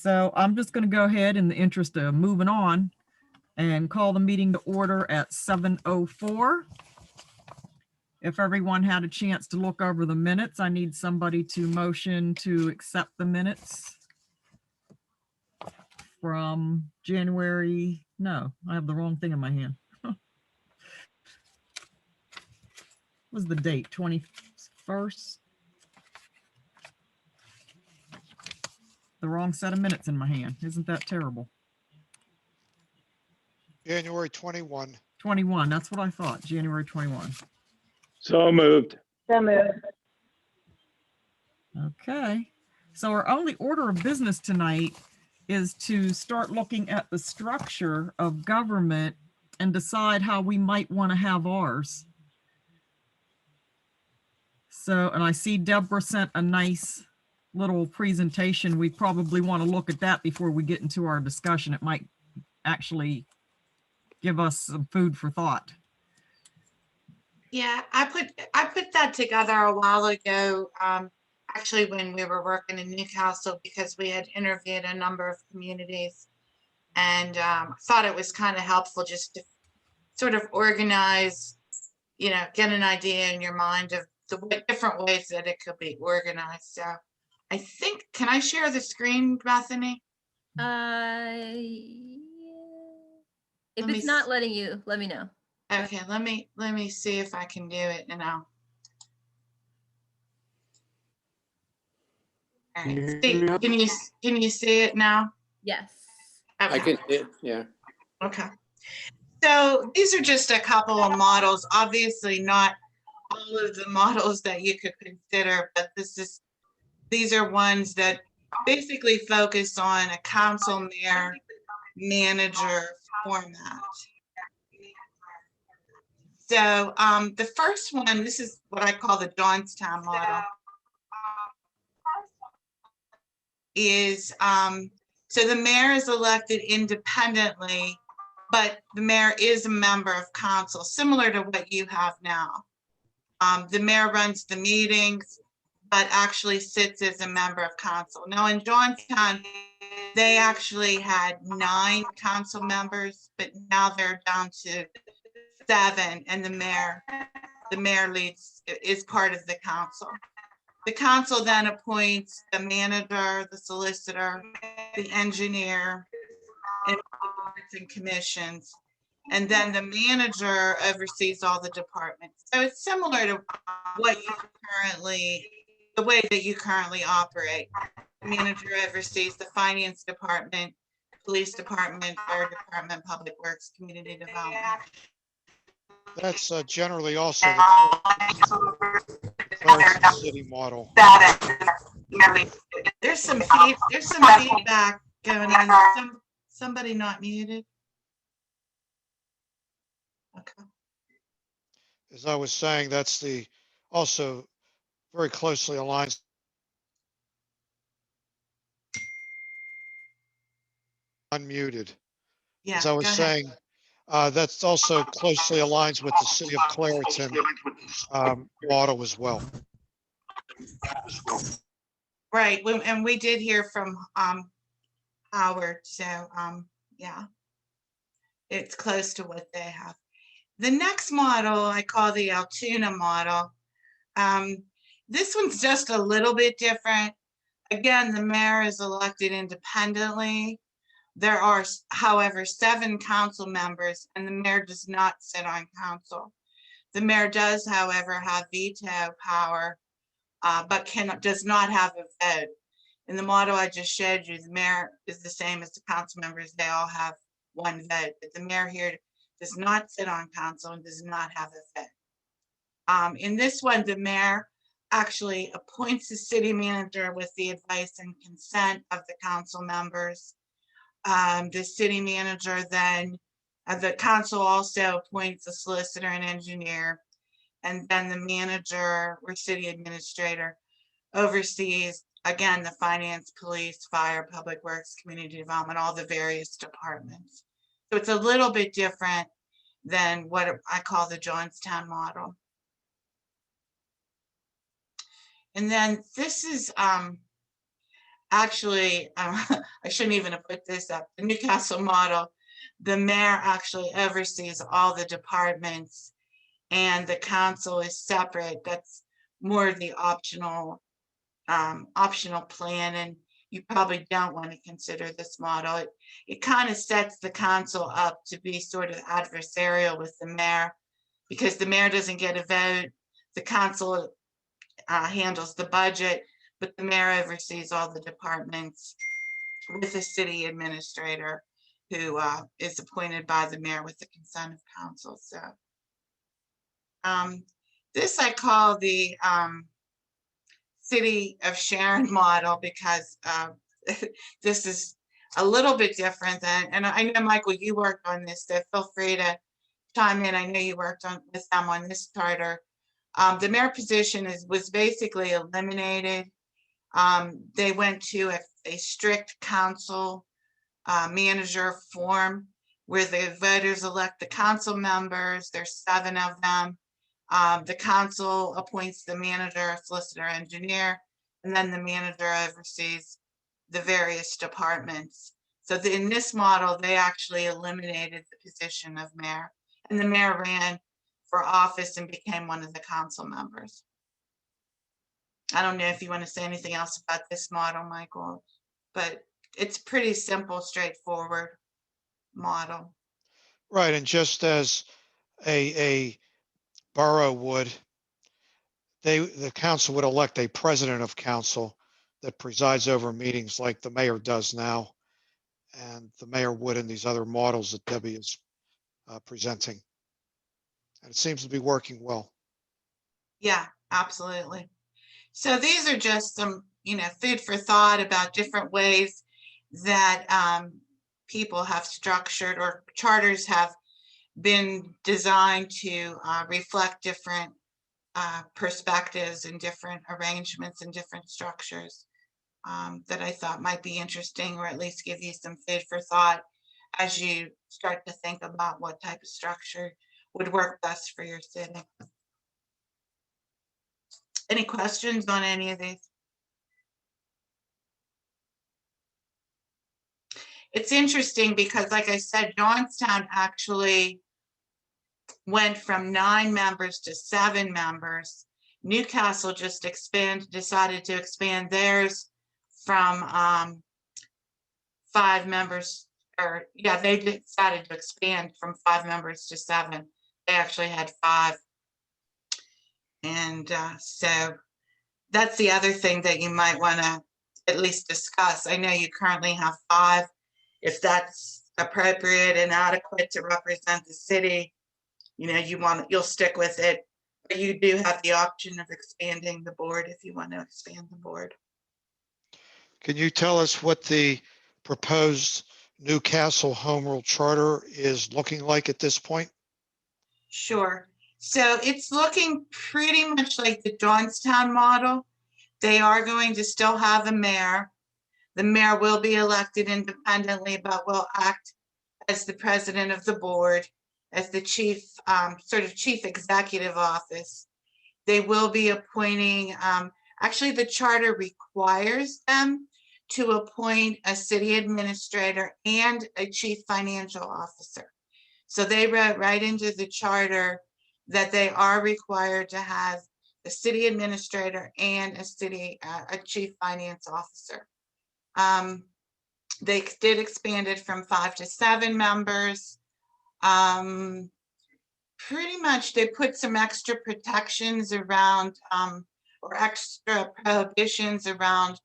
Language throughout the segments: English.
So I'm just going to go ahead in the interest of moving on and call the meeting to order at 7:04. If everyone had a chance to look over the minutes, I need somebody to motion to accept the minutes from January. No, I have the wrong thing in my hand. What was the date? 21st? The wrong set of minutes in my hand. Isn't that terrible? January 21. 21, that's what I thought, January 21. So moved. So moved. Okay, so our only order of business tonight is to start looking at the structure of government and decide how we might want to have ours. So, and I see Deborah sent a nice little presentation. We probably want to look at that before we get into our discussion. It might actually give us some food for thought. Yeah, I put that together a while ago, actually when we were working in Newcastle, because we had interviewed a number of communities, and thought it was kind of helpful just to sort of organize, get an idea in your mind of the different ways that it could be organized. So I think, can I share the screen, Bethany? If Let me it's not letting you, let me know. Okay, let me see if I can do it now. All right. Can you see it now? Yes. Okay. I can, yeah. Okay. So these are just a couple of models. Obviously not all of the models that you could consider, but these are ones that basically focus on a council, mayor, manager format. So the first one, this is what I call the Johnstown model, is so the mayor is elected independently, but the mayor is a member of council, similar to what you have now. The mayor runs the meetings, but actually sits as a member of council. Now in Johnstown, they actually had 9 council members, but now they're down to 7, and the mayor is part of the council. The council then appoints the manager, the solicitor, the engineer, and boards and commissions. And then the manager oversees all the departments. So it's similar to what you the way that you currently operate. The manager oversees the finance department, police department, fire department, public works, community development. That's generally also the Clarendon city model. There's some feedback going on. Somebody not muted. Okay. As I was saying, that's also very closely aligns. Unmuted. Yeah. As I was go ahead. saying, that's also closely aligns with the city of Clareton model as well. Right, and we did hear from Howard, so yeah, it's close to what they have. The next model I call the Altoona model. This one's just a little bit different. Again, the mayor is elected independently. There are, however, 7 council members, and the mayor does not sit on council. The mayor does, however, have veto power, but does not have a vote. In the model I just showed you, the mayor is the same as the council members. They all have 1 vote, but the mayor here does not sit on council and does not have a vote. In this one, the mayor actually appoints the city manager with the advice and consent of the council members. The city manager then, the council also appoints a solicitor and engineer, and then the manager or city administrator oversees, again, the finance, police, fire, public works, community development, all the various departments. So it's a little bit different than what I call the Johnstown model. And then this is actually, I shouldn't even have put this up. The Newcastle model, the mayor actually oversees all the departments and the council is separate. That's more of the optional plan, and you probably don't want to consider this model. It kind of sets the council up to be sort of adversarial with the mayor because the mayor doesn't get a vote. The council handles the budget, but the mayor oversees all the departments with the city administrator who is appointed by the mayor with the consent of council. So this I call the City of Sharon model because this is a little bit different than, and I know, Michael, you worked on this, so feel free to chime in. I know you worked on with them on this charter. The mayor position was basically eliminated. They went to a strict council manager form where the voters elect the council members. There's 7 of them. The council appoints the manager, solicitor, engineer, and then the manager oversees the various departments. So in this model, they actually eliminated the position of mayor, and the mayor ran for office and became one of the council members. I don't know if you want to say anything else about this model, Michael, but it's pretty simple, straightforward model. Right, and just as a borough would, the council would elect a president of council that presides over meetings like the mayor does now, and the mayor would in these other models that Debbie is presenting. And it seems to be working well. Yeah, absolutely. So these are just some, food for thought about different ways that people have structured or charters have been designed to reflect different perspectives and different arrangements and different structures that I thought might be interesting, or at least give you some food for thought as you start to think about what type of structure would work best for your city. Any questions on any of these? It's interesting because, like I said, Johnstown actually went from 9 members to 7 members. Newcastle just decided to expand theirs from 5 members, or yeah, they decided to expand from 5 members to 7. They actually had 5. And so that's the other thing that you might want to at least discuss. I know you currently have 5. If that's appropriate and adequate to represent the city, you'll stick with it. But you do have the option of expanding the board if you want to expand the board. Can you tell us what the proposed Newcastle Home Rule Charter is looking like at this point? Sure. So it's looking pretty much like the Johnstown model. They are going to still have a mayor. The mayor will be elected independently, but will act as the president of the board, as the chief executive office. They will be appointing, actually the charter requires them to appoint a city administrator and a chief financial officer. So they wrote right into the charter that they are required to have a city administrator and a chief finance officer. They did expand it from 5 to 7 members. Pretty much they put some extra protections around or extra prohibitions around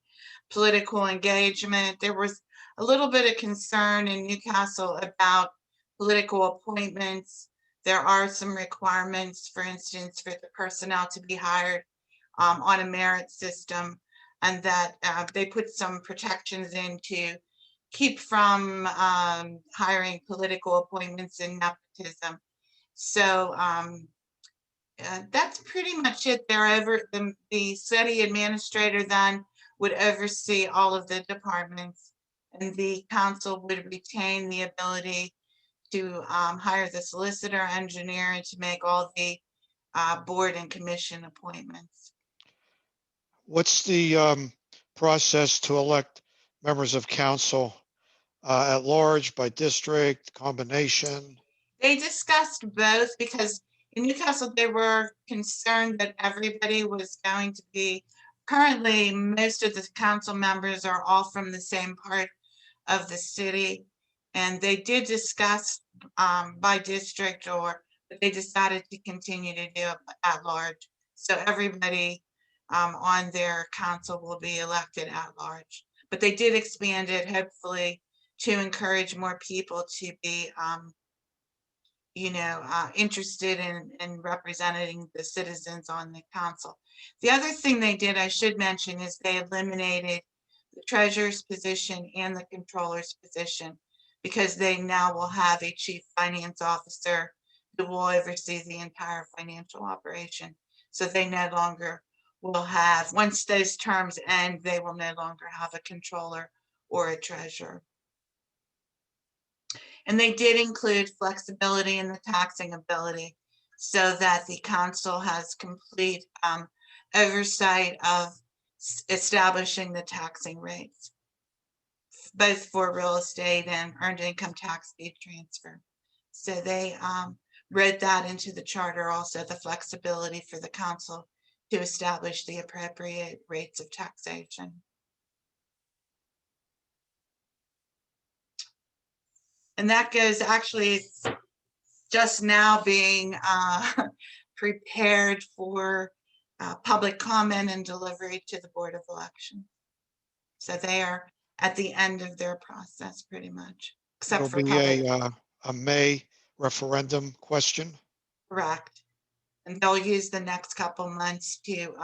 political engagement. There was a little bit of concern in Newcastle about political appointments. There are some requirements, for instance, for the personnel to be hired on a merit system, and that they put some protections in to keep from hiring political appointments and nepotism. So that's pretty much it. The city administrator then would oversee all of the departments, and the council would retain the ability to hire the solicitor, engineer, and to make all the board and commission appointments. What's the process to elect members of council at large, by district, combination? They discussed both because in Newcastle, they were concerned that everybody was going to be, currently, most of the council members are all from the same part of the city. And they did discuss by district, but they decided to continue to do it at large. So everybody on their council will be elected at large. But they did expand it, hopefully, to encourage more people to be interested in representing the citizens on the council. The other thing they did, I should mention, is they eliminated the treasurer's position and the controller's position because they now will have a chief finance officer who will oversee the entire financial operation. So they no longer will have, once those terms end, they will no longer have a controller or a treasurer. And they did include flexibility in the taxing ability so that the council has complete oversight of establishing the taxing rates, both for real estate and earned income tax deed transfer. So they wrote that into the charter also, the flexibility for the council to establish the appropriate rates of taxation. And that goes, actually, it's just now being prepared for public comment and delivery to the Board of Election. So they are at the end of their process pretty much, except It'll for be public. a May referendum question. Correct. And they'll use the next couple months to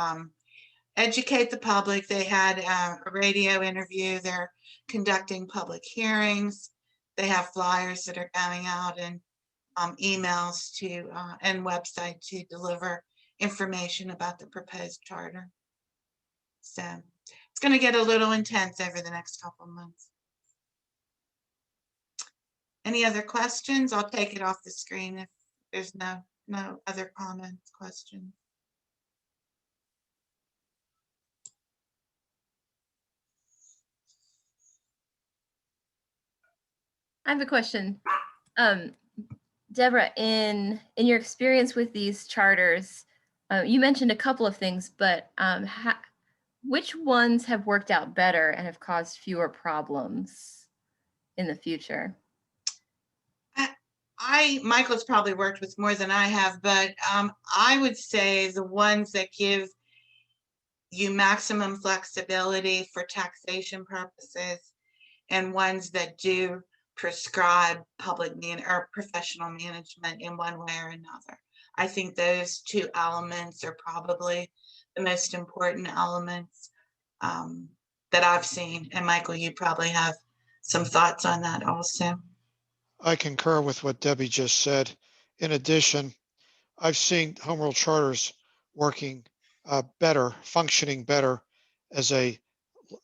educate the public. They had a radio interview. They're conducting public hearings. They have flyers that are going out and emails to and website to deliver information about the proposed charter. So it's going to get a little intense over the next couple of months. Any other questions? I'll take it off the screen if there's no other comments, questions. I have a question. Deborah, in your experience with these charters, you mentioned a couple of things, but which ones have worked out better and have caused fewer problems in the future? Michael's probably worked with more than I have, but I would say the ones that give you maximum flexibility for taxation purposes and ones that do prescribe public or professional management in one way or another. I think those two elements are probably the most important elements that I've seen. And Michael, you probably have some thoughts on that also. I concur with what Debbie just said. In addition, I've seen home rule charters working better, functioning better as a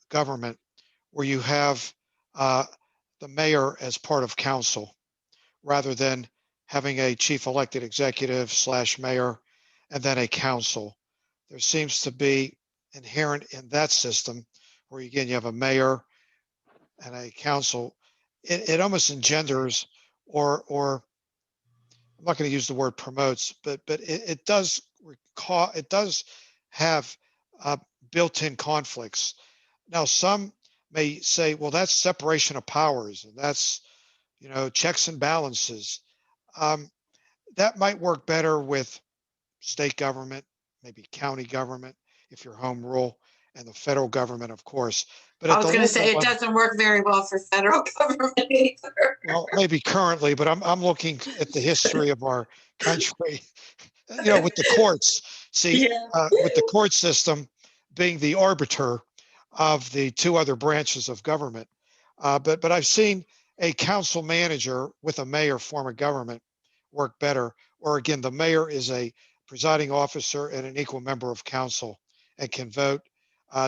government where you have the mayor as part of council rather than having a chief elected executive / mayor and then a council. There seems to be inherent in that system where again you have a mayor and a council. It almost engenders or I'm not going to use the word promotes, but it does have built-in conflicts. Now, some may say, well, that's separation of powers, and that's checks and balances. That might work better with state government, maybe county government, if you're home rule, and the federal government, of course. But I was going to say it doesn't work very well for federal government either. Well, maybe currently, but I'm looking at the history of our country. With the courts. See, with the court system being the arbiter of the two other branches of government. But I've seen a council manager with a mayor form of government work better. Or again, the mayor is a presiding officer and an equal member of council and can vote,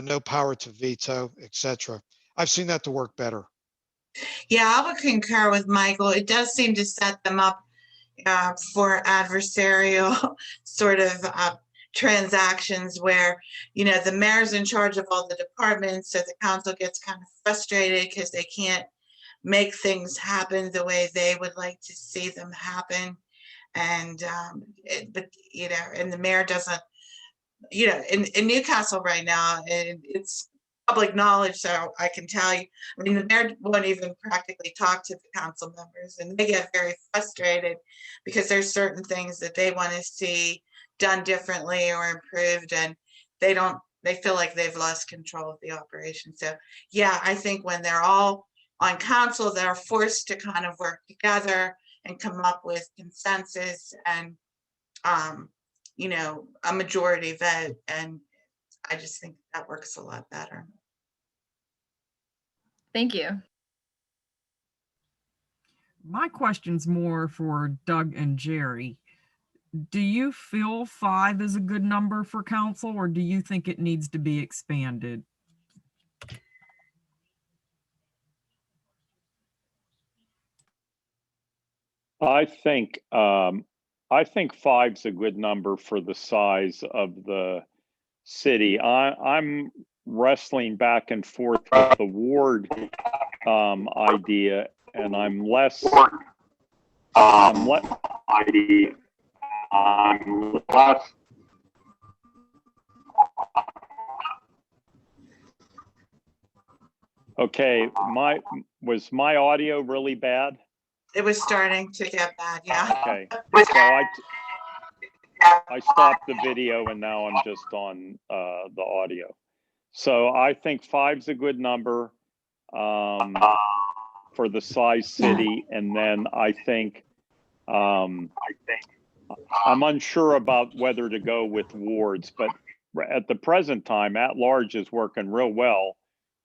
no power to veto, etc. I've seen that to work better. Yeah, I would concur with Michael. It does seem to set them up for adversarial sort of transactions where, you know, the mayor's in charge of all the departments, so the council gets kind of frustrated because they can't make things happen the way they would like to see them happen. And, but, you know, and the mayor doesn't, you know, in Newcastle right now, and it's public knowledge, so I can tell you, I mean, the mayor won't even practically talk to the council members, and they get very frustrated because there's certain things that they want to see done differently or improved, and they feel like they've lost control of the operation. So yeah, I think when they're all on council, they're forced to kind of work together and come up with consensus and, you know, a majority vote. And I just think that works a lot better. Thank you. My question's more for Doug and Jerry. Do you feel 5 is a good number for council, or do you think it needs to be expanded? I think 5's a good number for the size of the city. I'm wrestling back and forth with the ward idea, and I'm less okay. Was my audio really bad? It was starting to get bad, yeah. Okay, so I stopped the video and now I'm just on the audio. So I think 5's a good number for the size city, and then I think I'm unsure about whether to go with wards, but at the present time, at large is working real well.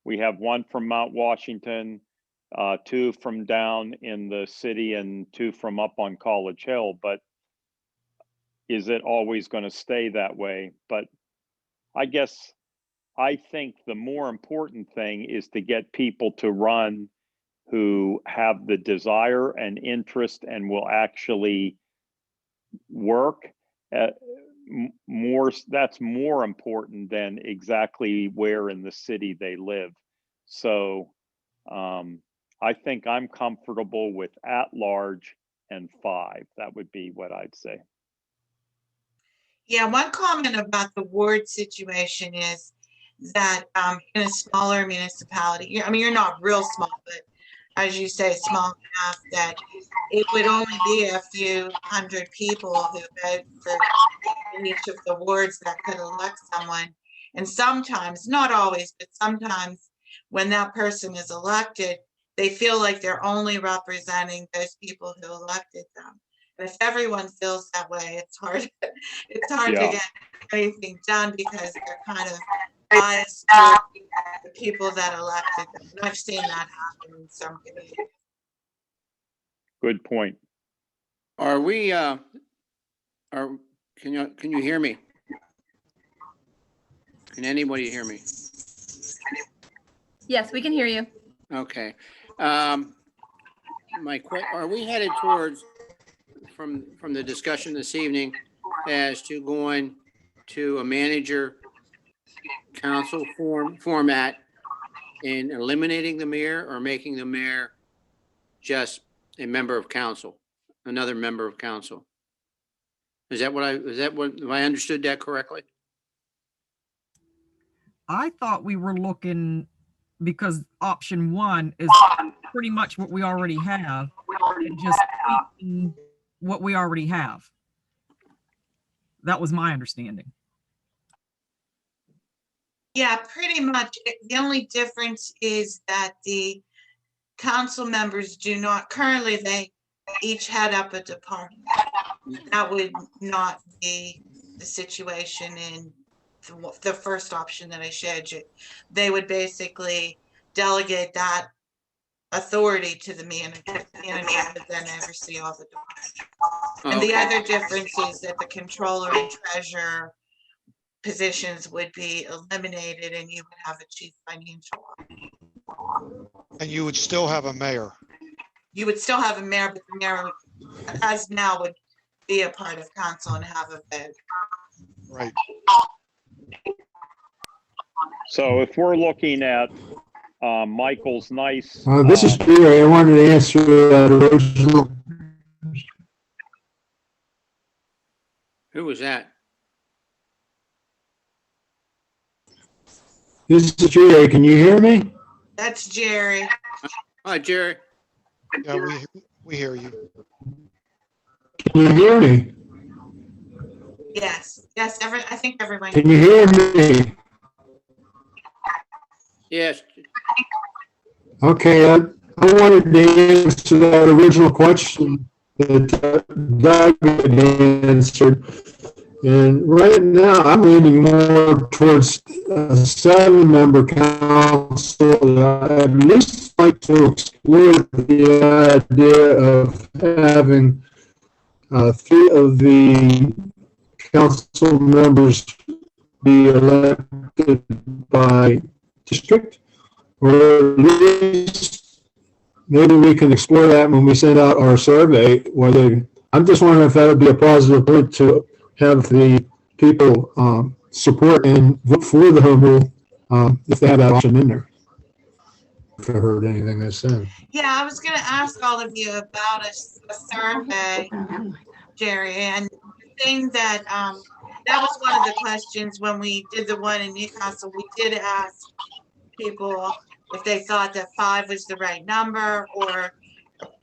We have 1 from Mount Washington, 2 from down in the city, and 2 from up on College Hill. But is it always going to stay that way? But I guess I think the more important thing is to get people to run who have the desire and interest and will actually work. That's more important than exactly where in the city they live. So I think I'm comfortable with at large and 5. That would be what I'd say. Yeah, one comment about the ward situation is that in a smaller municipality, I mean, you're not real small, but as you say, small enough that it would only be a few hundred people who vote for in each of the wards that could elect someone. And sometimes, not always, but sometimes when that person is elected, they feel like they're only representing those people who elected them. And if everyone feels that way, it's hard to get anything done because they're kind of biased to the people that elected them. And I've seen that happen in some communities. Good point. Are we, can you hear me? Can anybody hear me? Yes, we can hear you. Okay. Are we headed towards, from the discussion this evening, as to going to a manager council format and eliminating the mayor, or making the mayor just a member of council, another member of council? Have I understood that correctly? I thought we were looking, because option 1 is pretty much what we already have, and just tweaking what we already have. That was my understanding. Yeah, pretty much. The only difference is that the council members do not, currently they each head up a department. That would not be the situation in the first option that I showed you. They would basically delegate that authority to the manager, would then oversee all the departments. And the other difference is that the controller and treasurer positions would be eliminated, and you would have a chief financial officer. And you would still have a mayor. You would still have a mayor, but the mayor, as now, would be a part of council and have a vote. Right. So if we're looking at Michael's nice, This is Jerry. I wanted to answer that original. Who was that? This is Jerry. Can you hear me? That's Jerry. Hi, Jerry. Yeah, we hear you. Can you hear me? Yes, yes, I think everyone. Can you hear me? Yes. Okay, I wanted to answer that original question that Doug had answered. And right now, I'm leaning more towards a 7-member council. I'd at least like to explore the idea of having 3 of the council members be elected by district, or at least maybe we can explore that when we send out our survey. Whether I'm just wondering if that would be a positive point to have the people support and vote for the home rule if they have that option in there. If I heard anything I said. Yeah, I was gonna ask all of you about a survey, Jerry, and the thing that, that was one of the questions when we did the one in Newcastle. We did ask people if they thought that 5 was the right number or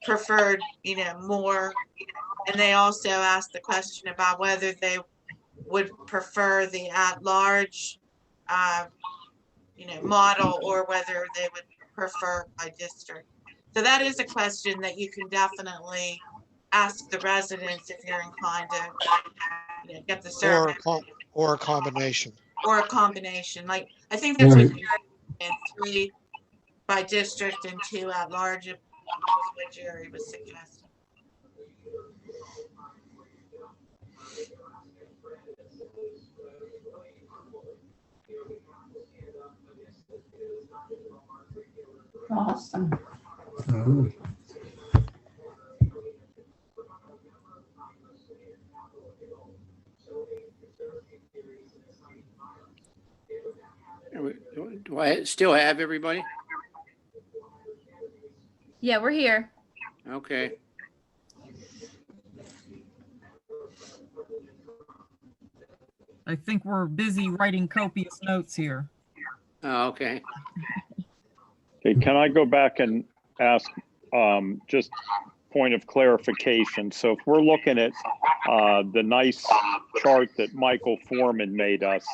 preferred, more. And they also asked the question about whether they would prefer the at-large, model, or whether they would prefer by district. So that is a question that you can definitely ask the residents if you're inclined to get the survey. Or a combination. Or a combination. Like, I think that's what Right. Jerry and 3 by district and 2 at large, is what Jerry was suggesting. Awesome. Do I still have everybody? Yeah, we're here. Okay. I think we're busy writing copious notes here. Oh, okay. okay, can I go back and ask just point of clarification? So if we're looking at the nice chart that Michael Foreman made us,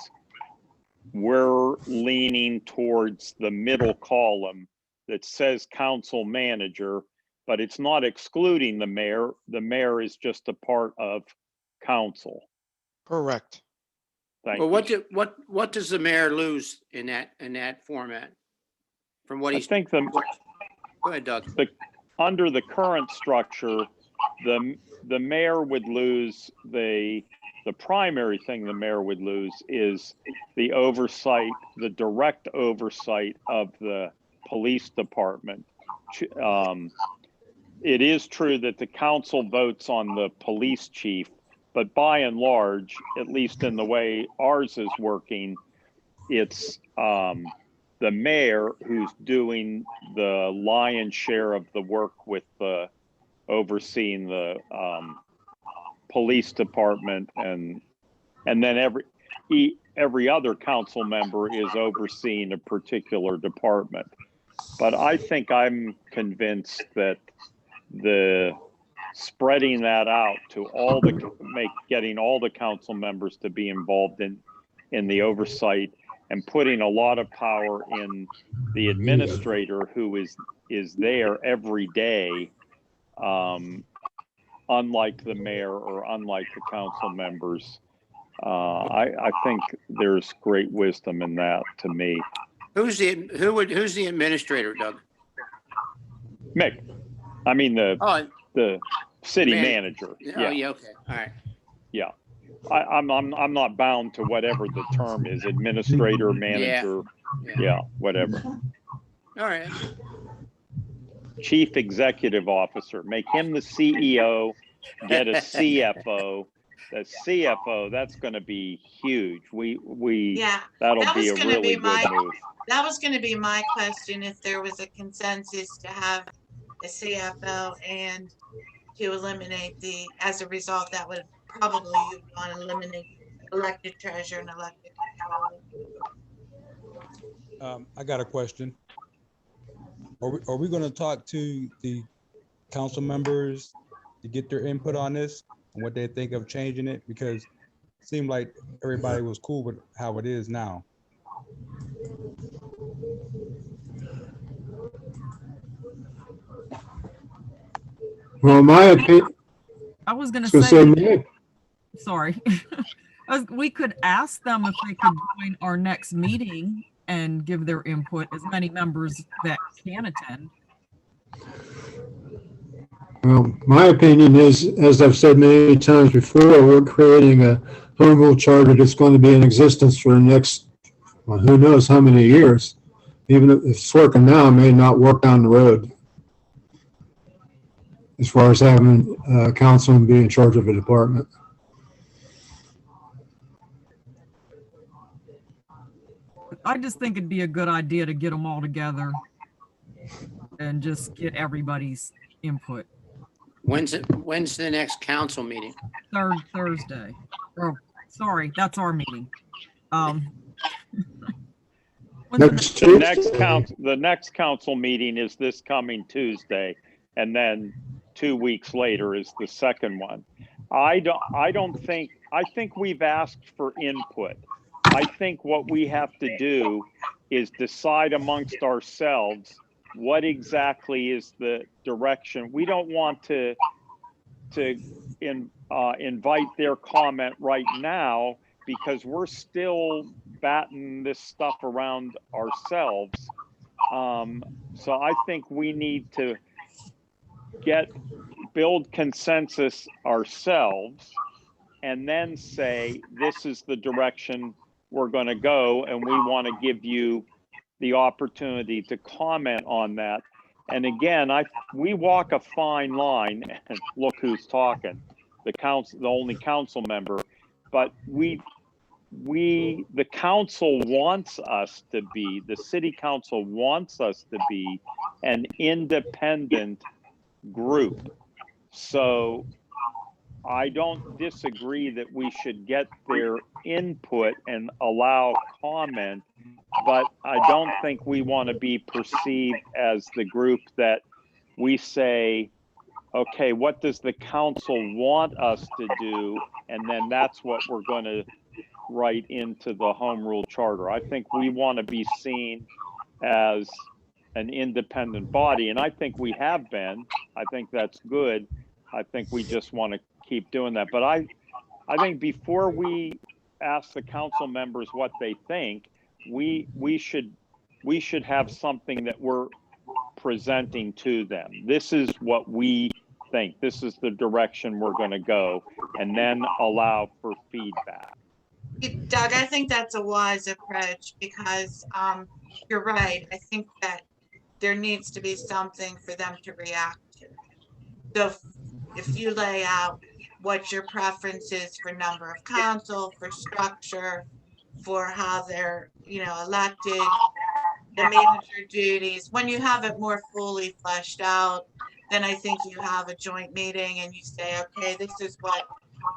we're leaning towards the middle column that says council manager, but it's not excluding the mayor. The mayor is just a part of council. Correct. Thank Well, you. what does the mayor lose in that format? From what I he's, think go ahead, Doug. under the current structure, the mayor would lose the primary thing the mayor would lose is the oversight, the direct oversight of the police department. It is true that the council votes on the police chief, but by and large, at least in the way ours is working, it's the mayor who's doing the lion's share of the work with overseeing the police department, and then every other council member is overseeing a particular department. But I think I'm convinced that the spreading that out to getting all the council members to be involved in the oversight and putting a lot of power in the administrator who is there every day, unlike the mayor or unlike the council members. I think there's great wisdom in that to me. Who's the administrator, Doug? Mick, I mean the city manager. Oh, Yeah. yeah, okay, all right. Yeah. I'm not bound to whatever the term is, administrator, manager, yeah, whatever. All right. Chief executive officer, make him the CEO, get a CFO, the CFO, that's going to be huge. Yeah, That'll that be was a gonna be really good move. that was gonna be my question, if there was a consensus to have a CFO and to eliminate as a result, that would probably you'd want to eliminate elected treasurer and elected controller. I got a question. Are we going to talk to the council members to get their input on this and what they think of changing it? Because it seemed like everybody was cool with how it is now. Well, my opinion, I was gonna so say, my, sorry. We could ask them if they could join our next meeting and give their input, as many members that can attend. well, my opinion is, as I've said many times before, we're creating a home rule charter that's going to be in existence for the next, well, who knows how many years. Even if it's working now, it may not work down the road. As far as having council and be in charge of a department. I just think it'd be a good idea to get them all together and just get everybody's input. When's the next council meeting? Third Thursday. Oh, sorry, that's our meeting. When's the Next The next council meeting is this coming Tuesday, and then 2 weeks later is the second one. I think we've asked for input. I think what we have to do is decide amongst ourselves what exactly is the direction. We don't want to invite their comment right now, because we're still batting this stuff around ourselves. So I think we need to build consensus ourselves and then say, this is the direction we're going to go, and we want to give you the opportunity to comment on that. And again, we walk a fine line, and look who's talking, the only council member, but the council wants us to be, the city council wants us to be an independent group. So I don't disagree that we should get their input and allow comment, but I don't think we want to be perceived as the group that we say, okay, what does the council want us to do? And then that's what we're going to write into the home rule charter. I think we want to be seen as an independent body, and I think we have been. I think that's good. I think we just want to keep doing that. But I think before we ask the council members what they think, we should have something that we're presenting to them. This is what we think. This is the direction we're going to go, and then allow for feedback. Doug, I think that's a wise approach, because you're right. I think that there needs to be something for them to react to. So if you lay out what your preference is for number of council, for structure, for how they're, elected, the manager duties, when you have it more fully fleshed out, then I think you have a joint meeting and you say, okay, this is what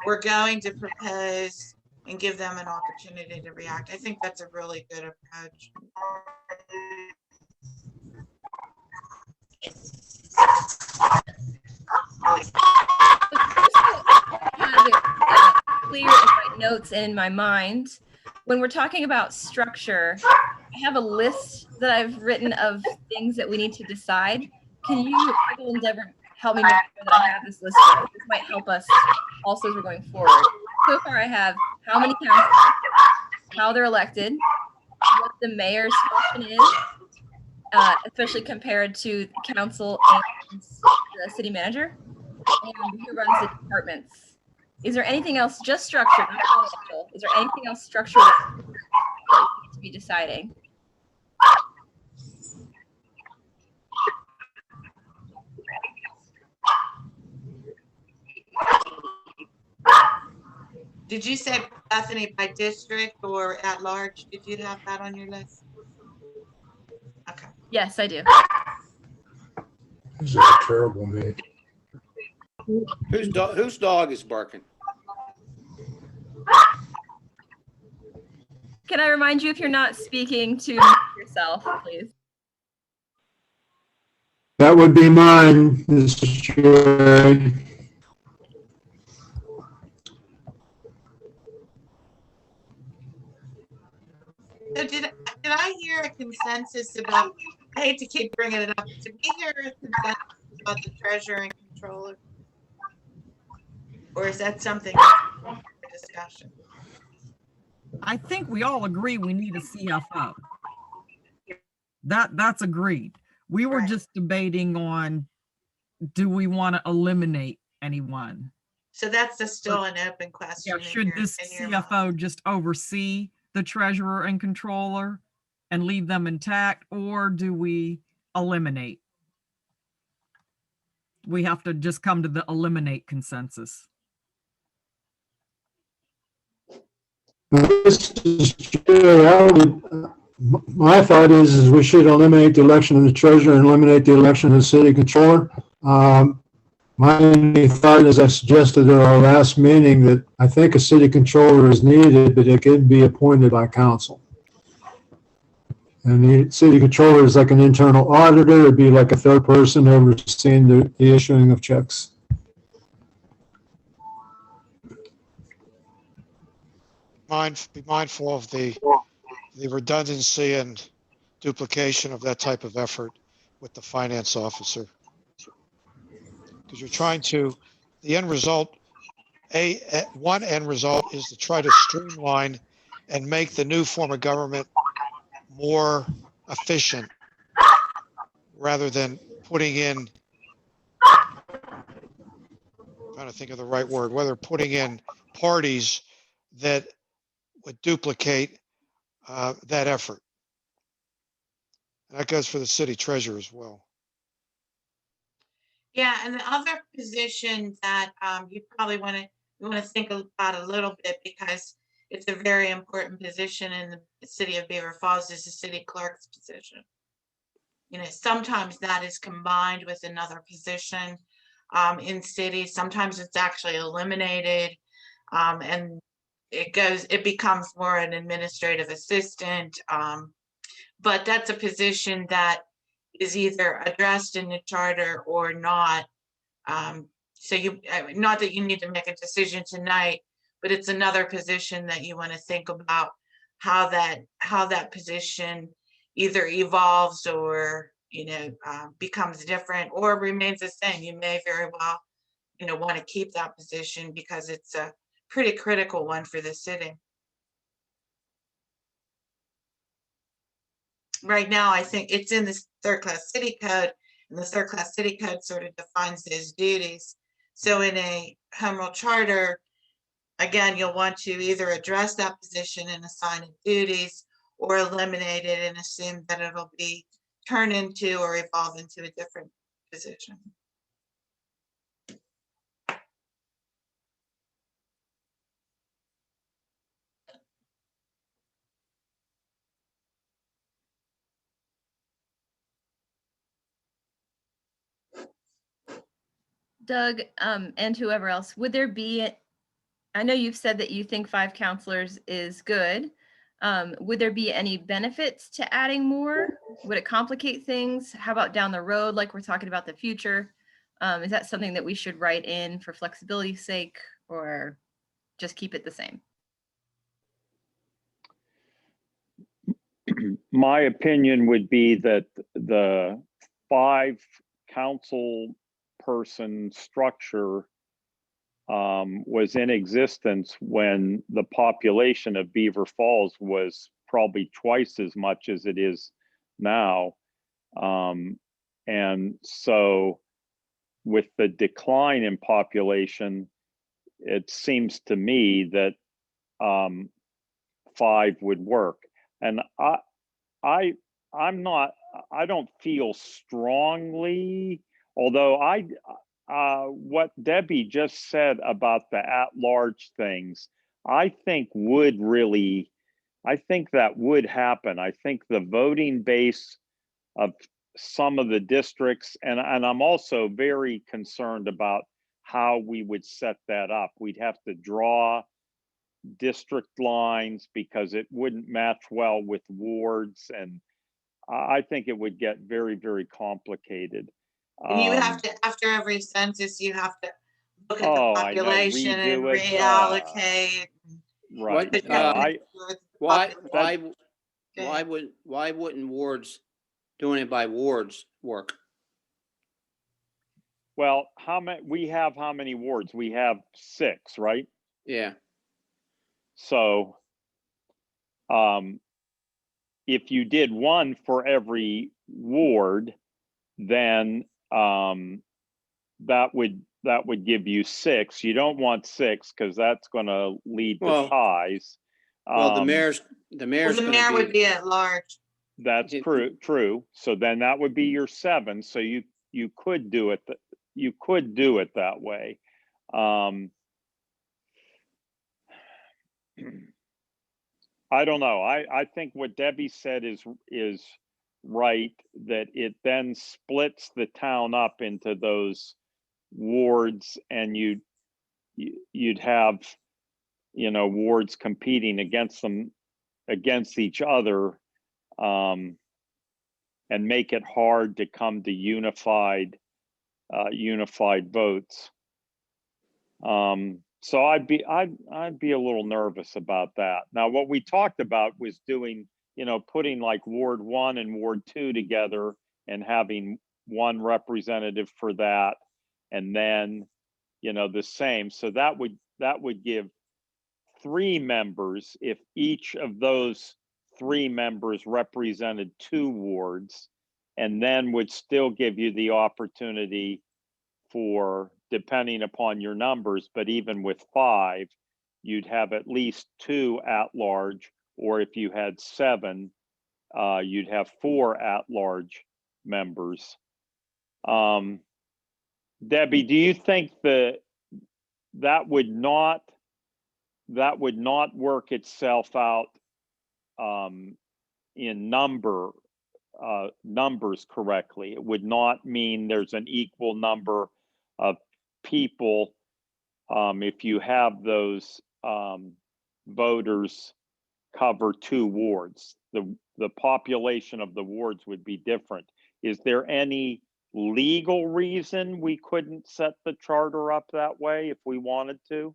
we're going to propose, and give them an opportunity to react. I think that's a really good approach. Have it clear in my notes and in my mind. When we're talking about structure, I have a list that I've written of things that we need to decide. Can you, Michael Endeavor, help me make sure that I have this list? This might help us also as we're going forward. So far, I have how many councils, how they're elected, what the mayor's function is, especially compared to council and the city manager, and who runs the departments. Is there anything else, just structure, not financial? Is there anything else structural that we need to be deciding? Did you say, Bethany, by district or at large? Did you have that on your list? Okay. Yes, I do. This is a terrible meeting. Whose dog is barking? Can I remind you, if you're not speaking, to mute yourself, please? That would be mine, Mr. Chair. So did I hear a consensus about, I hate to keep bringing it up, did we hear a consensus about the treasurer and controller? Or is that something for discussion? I think we all agree we need a CFO. That's agreed. We were Right. just debating on, do we want to eliminate anyone? So that's still an open question. Yeah, should this CFO just oversee the treasurer and controller and leave them intact, or do we eliminate? We have to just come to the eliminate consensus. Mr. Chair, my thought is we should eliminate the election of the treasurer and eliminate the election of the city controller. My only thought, as I suggested at our last meeting, that I think a city controller is needed, but it can be appointed by council. And the city controller is like an internal auditor. It'd be like a third person overseeing the issuing of checks. Be mindful of the redundancy and duplication of that type of effort with the finance officer. Because you're trying to, the end result, one end result is to try to streamline and make the new form of government more efficient rather than putting in, trying to think of the right word, whether putting in parties that would duplicate that effort. And that goes for the city treasurer as well. Yeah, and the other position that you probably want to think about a little bit, because it's a very important position in the city of Beaver Falls, is the city clerk's position. You know, sometimes that is combined with another position in cities. Sometimes it's actually eliminated, and it becomes more an administrative assistant. But that's a position that is either addressed in the charter or not. So not that you need to make a decision tonight, but it's another position that you want to think about how that position either evolves or, becomes different or remains the same. You may very well, want to keep that position because it's a pretty critical one for the city. Right now, I think it's in the third class city code, and the third class city code sort of defines those duties. So in a home rule charter, again, you'll want to either address that position and assign it duties, or eliminate it and assume that it'll be turned into or evolve into a different position. Doug, and whoever else, would there be, I know you've said that you think 5 counselors is good. Would there be any benefits to adding more? Would it complicate things? How about down the road, like we're talking about the future? Is that something that we should write in for flexibility's sake, or just keep it the same? My opinion would be that the 5 council person structure was in existence when the population of Beaver Falls was probably twice as much as it is now. And so with the decline in population, it seems to me that 5 would work. And I don't feel strongly, although what Debbie just said about the at-large things, I think that would happen. I think the voting base of some of the districts, and I'm also very concerned about how we would set that up. We'd have to draw district lines because it wouldn't match well with wards, and I think it would get very, very complicated. And you have to, after every census, you have to look at the Oh, I know, population and redo it, reallocate. right. What, No, why wouldn't wards, doing it by wards work? well, how many wards? We have 6, right? Yeah, So, if you did one for every ward, then, that would give you 6. You don't want 6 because that's gonna lead to Well- ties. well, the mayor's Well, the gonna mayor would be, be at large. That's it- true. So then that would be your 7. So you could do it, you could do it that way. I don't know. I think what Debbie said is right, that it then splits the town up into those wards, and you'd have, wards competing against each other, and make it hard to come to unified votes. So I'd be a little nervous about that. Now, what we talked about was doing, putting like Ward 1 and Ward 2 together and having one representative for that, and then, the same. So that would give 3 members if each of those 3 members represented 2 wards, and then would still give you the opportunity for, depending upon your numbers, but even with 5, you'd have at least 2 at large, or if you had 7, you'd have 4 at large members. Debbie, do you think that would not work itself out in numbers correctly? It would not mean there's an equal number of people if you have those voters cover 2 wards. The population of the wards would be different. Is there any legal reason we couldn't set the charter up that way if we wanted to?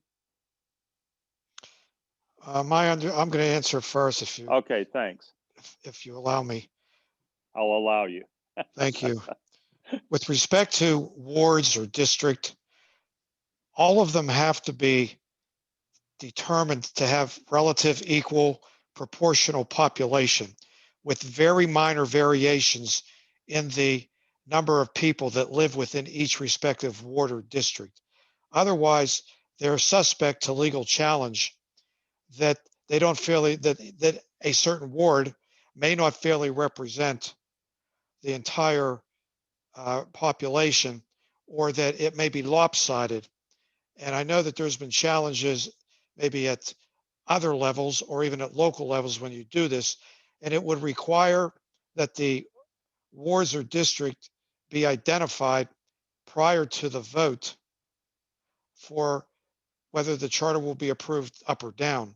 I'm going to answer first Okay, thanks. if you allow me. I'll allow you. Thank you. With respect to wards or district, all of them have to be determined to have relative equal proportional population with very minor variations in the number of people that live within each respective ward or district. Otherwise, they're suspect to legal challenge that they don't fairly, that a certain ward may not fairly represent the entire population, or that it may be lopsided. And I know that there's been challenges maybe at other levels or even at local levels when you do this, and it would require that the wards or district be identified prior to the vote for whether the charter will be approved up or down,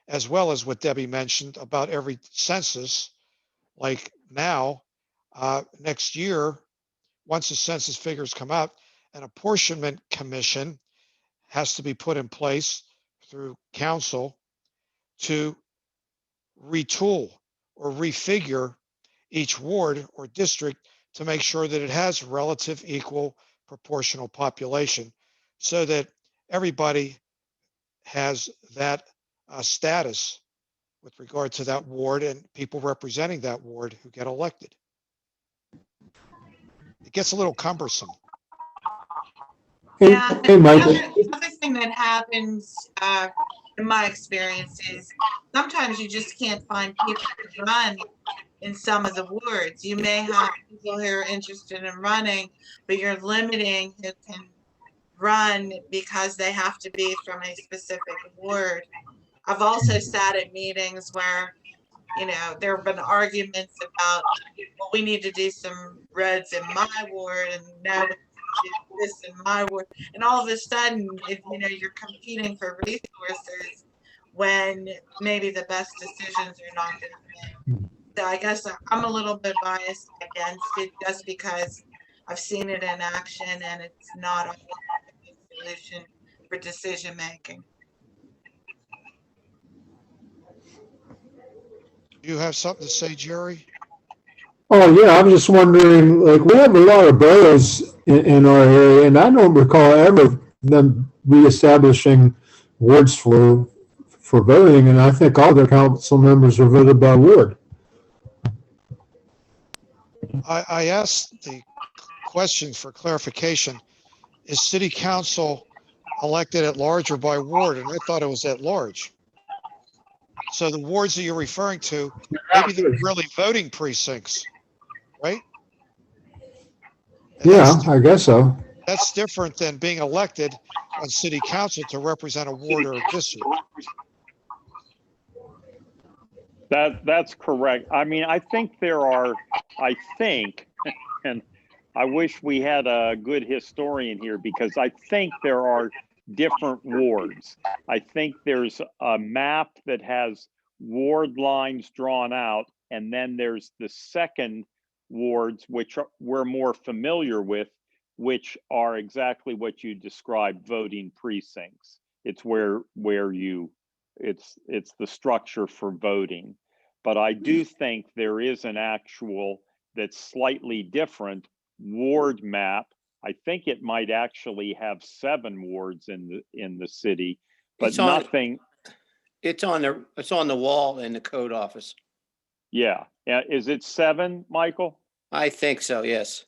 as well as what Debbie mentioned about every census, like now, next year, once the census figures come out, an apportionment commission has to be put in place through council to retool or refigure each ward or district to make sure that it has relative equal proportional population, so that everybody has that status with regard to that ward and people representing that ward who get elected. It gets a little cumbersome. Hey, Yeah, hey, the Michael. other thing that happens, in my experience, is sometimes you just can't find people to run in some of the wards. You may have people who are interested in running, but you're limiting who can run because they have to be from a specific ward. I've also sat at meetings where, there have been arguments about, well, we need to do some roads in my ward and no, we need to do this in my ward. And all of a sudden, you're competing for resources when maybe the best decisions are not being made. So I guess I'm a little bit biased against it just because I've seen it in action and it's not always a good solution for decision making. You have something to say, Jerry? Oh, yeah, I'm just wondering, like, we have a lot of boroughs in our area, and I don't recall ever them reestablishing wards for voting, and I think all their council members are voted by ward. I asked the question for clarification. Is city council elected at large or by ward? And I thought it was at large. So the wards that you're referring to, maybe they're really voting precincts, right? And Yeah, I guess so. that's different than being elected on city council to represent a ward or a district. That's correct. I mean, I think, and I wish we had a good historian here, because I think there are different wards. I think there's a map that has ward lines drawn out, and then there's the second wards, which we're more familiar with, which are exactly what you described, voting precincts. It's where it's the structure for voting. But I do think there is an actual that's slightly different ward map. I think it might actually have 7 wards in the city, but It's on- nothing. It's on the wall in the code office. Yeah. Is it 7, Michael? I think so, yes.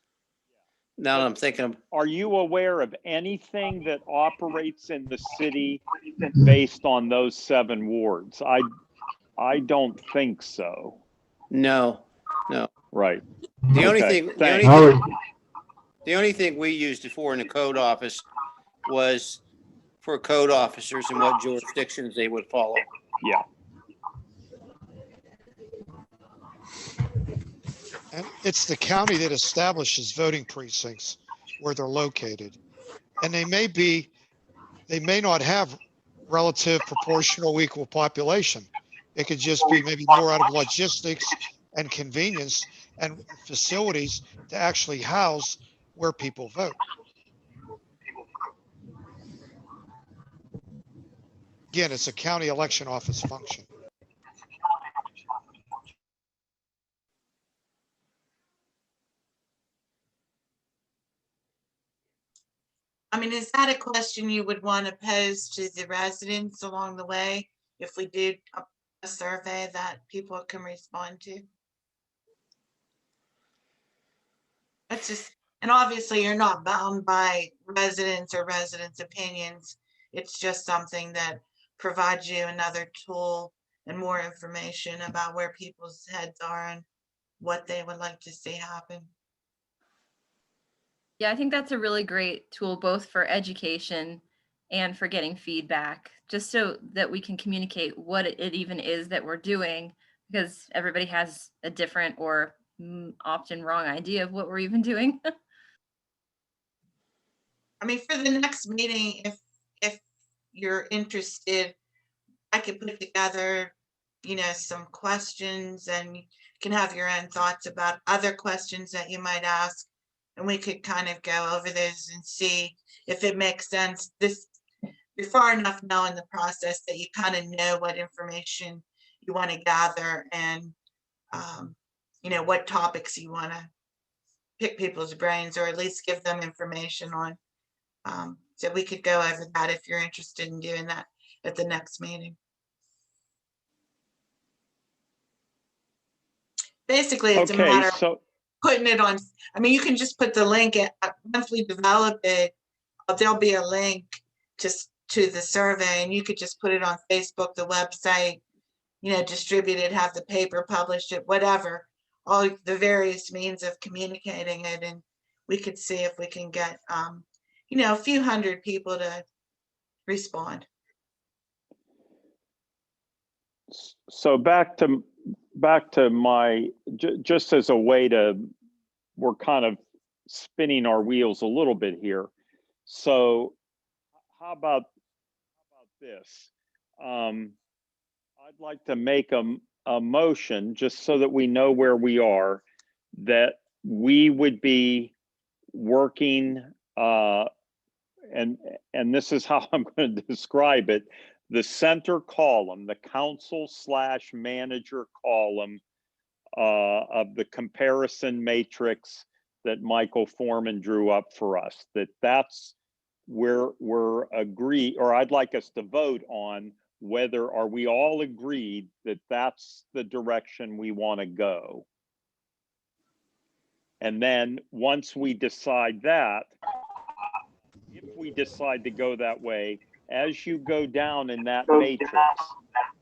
Now that I'm thinking of, Are you aware of anything that operates in the city based on those 7 wards? I don't think so. no. Right. The only Okay, thing, thanks. Howard, the only thing we used it for in the code office was for code officers and what jurisdictions they would follow. Yeah. And it's the county that establishes voting precincts where they're located. And they may not have relative proportional equal population. It could just be maybe more out of logistics and convenience and facilities to actually house where people vote. Again, it's a county election office function. I mean, is that a question you would want to pose to the residents along the way if we did a survey that people can respond to? That's just, and obviously you're not bound by residents or residents' opinions. It's just something that provides you another tool and more information about where people's heads are and what they would like to see happen. Yeah, I think that's a really great tool, both for education and for getting feedback, just so that we can communicate what it even is that we're doing, because everybody has a different or often wrong idea of what we're even doing. I mean, for the next meeting, if you're interested, I could put together, some questions, and you can have your own thoughts about other questions that you might ask. And we could kind of go over those and see if it makes sense. You're far enough now in the process that you kind of know what information you want to gather and, what topics you want to pick people's brains, or at least give them information on. So we could go over that if you're interested in doing that at the next meeting. Basically, it's a matter of putting it on. I mean, you can just put the link once we develop it, there'll be a link just to the survey, and you could just put it on Facebook, the website, distribute it, have the paper published it, whatever, all the various means of communicating it. And we could see if we can get, a few 100 people to respond. So back to my, just as a way to, we're kind of spinning our wheels a little bit here. So how about this? I'd like to make a motion, just so that we know where we are, that we would be working, and this is how I'm going to describe it, the center column, the council/manager column of the comparison matrix that Michael Foreman drew up for us, that's where we're agreed, or I'd like us to vote on whether are we all agreed that that's the direction we want to go. And then once we decide that, if we decide to go that way, as you go down in that matrix,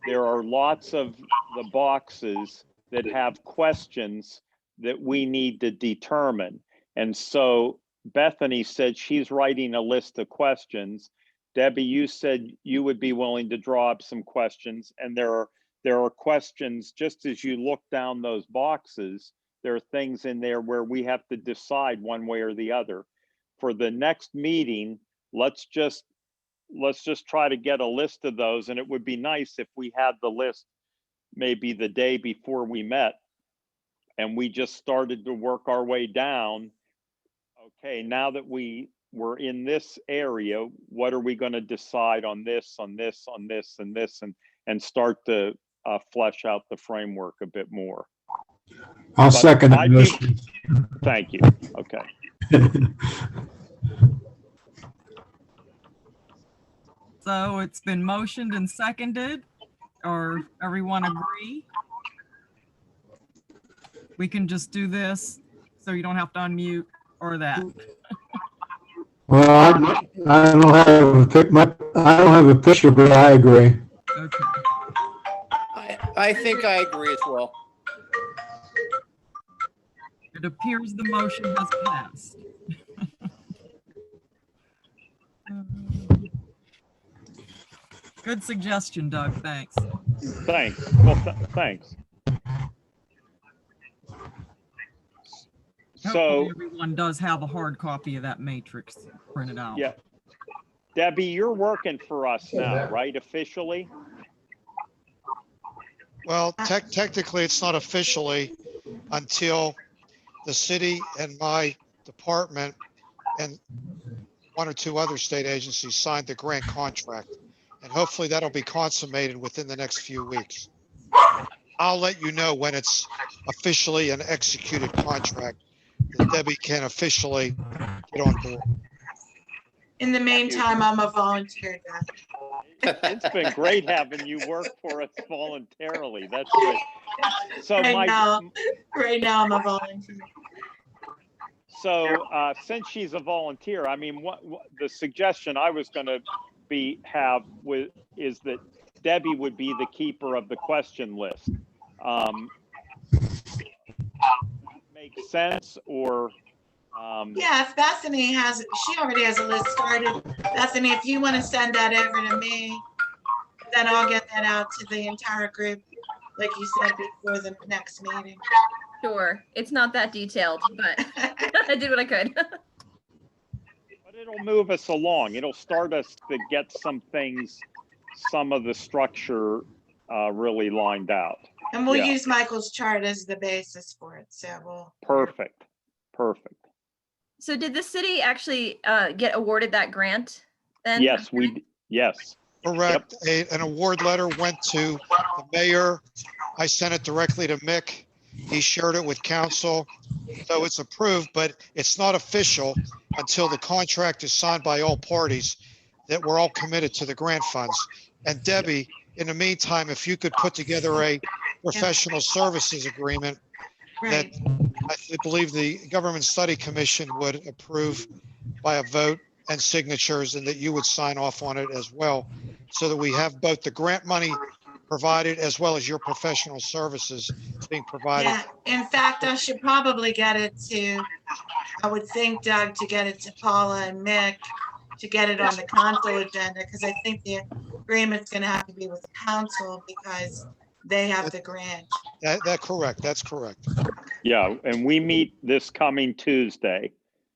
there are lots of the boxes that have questions that we need to determine. And so Bethany said she's writing a list of questions. Debbie, you said you would be willing to draw up some questions, and there are questions, just as you look down those boxes, there are things in there where we have to decide one way or the other. For the next meeting, let's just try to get a list of those, and it would be nice if we had the list maybe the day before we met, and we just started to work our way down. Okay, now that we're in this area, what are we going to decide on this, on this, on this, and this, and start to flesh out the framework a bit more. I'll But second my the motion. Thank you. Okay. So it's been motioned and seconded, or everyone agree? We can just do this, so you don't have to unmute or that. Well, I don't have a picture, but I agree. Okay. I think I agree as well. It appears the motion has passed. Good suggestion, Doug. Thanks. Thanks. Well, thanks. So, Hopefully everyone does have a hard copy of that matrix printed out. yeah. Debbie, you're working for us now, right? Officially? Well, technically, it's not officially until the city and my department and one or two other state agencies signed the grant contract. And hopefully that'll be consummated within the next few weeks. I'll let you know when it's officially an executed contract that Debbie can officially get on board. In the meantime, I'm a volunteer. Doug. It's been great having you work for us voluntarily. That's good. So Right now I'm a volunteer. So since she's a volunteer, I mean, what the suggestion I was going to is that Debbie would be the keeper of the question list. Makes sense, or Yeah, if Bethany she already has a list started. Bethany, if you want to send that over to me, then I'll get that out to the entire group, like you said, before the next meeting. Sure, it's not that detailed, but I did what I could. but it'll move us along. It'll start us to get some things, some of the structure really lined out. And we'll Yeah. use Michael's chart as the basis for it. So we'll. Perfect. So did the city actually get awarded that grant then? Yes, yes. Correct. An award letter went to the mayor. I sent it directly to Mick. He shared it with council. So it's approved, but it's not official until the contract is signed by all parties that we're all committed to the grant funds. And Debbie, in the meantime, if you could put together a professional services agreement that Right. I believe the Government Study Commission would approve by a vote and signatures, and that you would sign off on it as well, so that we have both the grant money provided as well as your professional services being provided. Yeah, in fact, I should probably get it to, I would think, Doug, to get it to Paula and Mick, to get it on the council agenda, because I think the agreement's gonna have to be with council, because they have the grant. That correct. That's correct. Yeah, and we meet this coming Tuesday.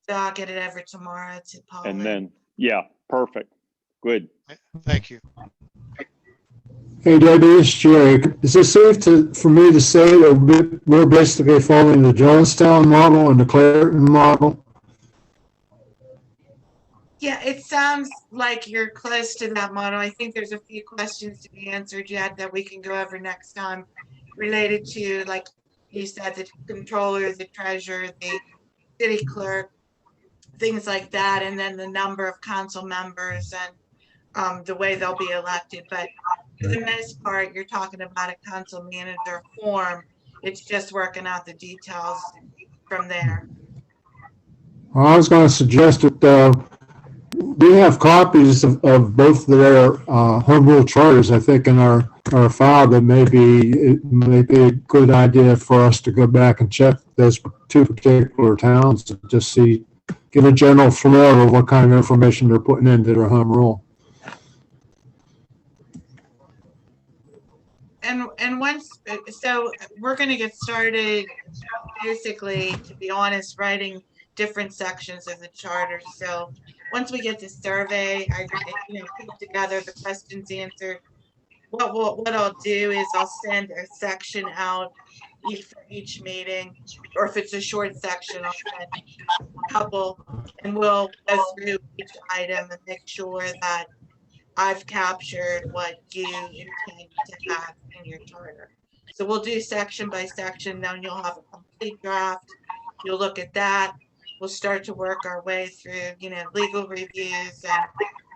So I'll get it over tomorrow to Paul. And then, yeah, perfect. Good. Thank you. Hey, Debbie, it's Jerry. Is it safe for me to say that we're basically following the Jonestown model and the Clareton model? Yeah, it sounds like you're close to that model. I think there's a few questions to be answered yet that we can go over next time related to, like you said, the controller, the treasurer, the city clerk, things like that, and then the number of council members and the way they'll be elected. But for the most part, you're talking about a council manager form. It's just working out the details from there. Well, I was going to suggest that we have copies of both their home rule charters, I think, in our file. That it may be a good idea for us to go back and check those two particular towns to just get a general flow of what kind of information they're putting into their home rule. And once, so we're going to get started, basically, to be honest, writing different sections of the charter. So once we get the survey, put together the questions answered, what I'll do is I'll send a section out for each meeting, or if it's a short section, I'll send a couple, and we'll go through each item and make sure that I've captured what you intend to have in your charter. So we'll do section by section, then you'll have a complete draft. You'll look at that. We'll start to work our way through, legal reviews and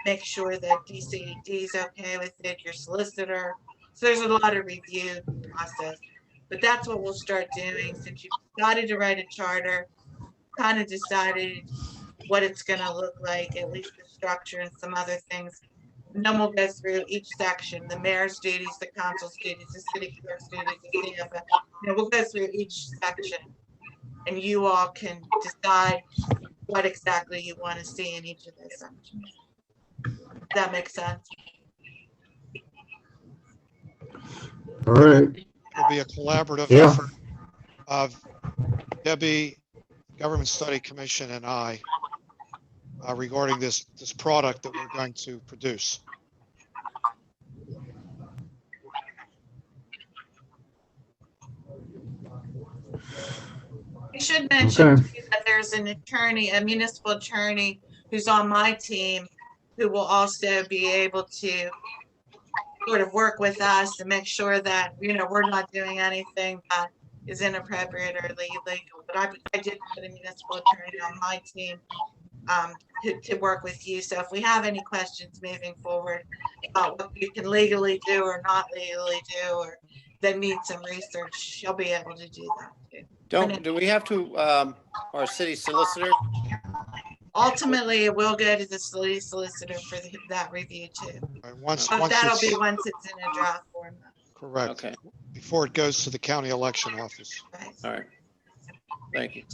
make sure that DCED is okay with it, your solicitor. So there's a lot of review process, but that's what we'll start doing since you've decided to write a charter, kind of decided what it's going to look like, at least the structure and some other things. And then we'll go through each section, the mayor's duties, the council's duties, the city clerk's duties, the CFO. We'll go through each section, and you all can decide what exactly you want to see in each of those sections. Does that make sense? All right. It'll be a collaborative Yeah. effort of Debbie, Government Study Commission, and I regarding this product that we're going to produce. I should mention Okay. too that there's an attorney, a municipal attorney who's on my team who will also be able to sort of work with us to make sure that, we're not doing anything that is inappropriate or illegal. But I did put a municipal attorney on my team to work with you. So if we have any questions moving forward about what you can legally do or not legally do, or that need some research, she'll be able to do that too. Do we have to, our city solicitor? Ultimately, it will go to the city solicitor for that review too. Right, once But that'll it's be once it's in a draft form. correct, Okay, before it goes to the county election office. Right. all right. Thank you.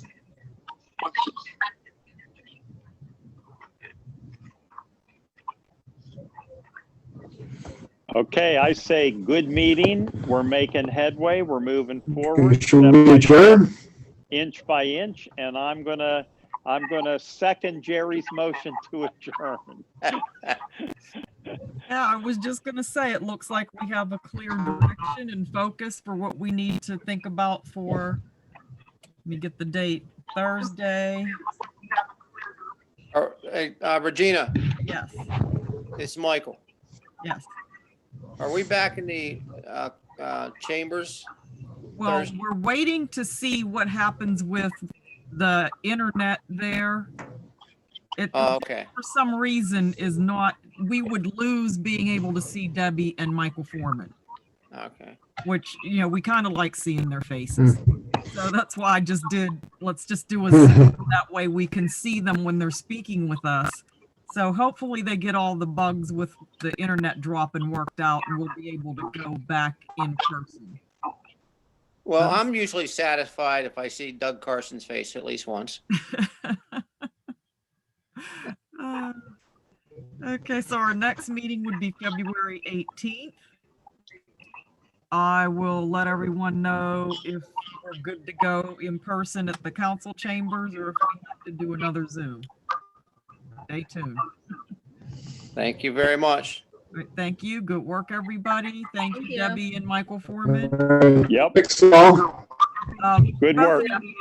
Okay, I say good meeting. We're making headway. We're moving forward Should step we by adjourn? step, inch by inch, and I'm gonna second Jerry's motion to adjourn. Yeah, I was just gonna say, it looks like we have a clear direction and focus for what we need to think about for, let me get the date, Thursday. Regina, Yes, it's Michael. yes. Are we back in the chambers? Well, Thursday. we're waiting to see what happens with the internet there. It, Oh, okay. for some reason, is not, we would lose being able to see Debbie and Michael Foreman, Okay. which, we kind of like seeing their faces. So that's why I just let's just do a Zoom. That way we can see them when they're speaking with us. So hopefully they get all the bugs with the internet dropping worked out, and we'll be able to go back in person. Well, I'm usually satisfied if I see Doug Carson's face at least once. Okay, so our next meeting would be February 18th. I will let everyone know if we're good to go in person at the council chambers or if we have to do another Zoom. Stay tuned. Thank you very much. All right, thank you. Good work, everybody. Thank Thank you, you. Debbie and Michael Foreman. All right. Yep. Thanks all. Good work. Bethany,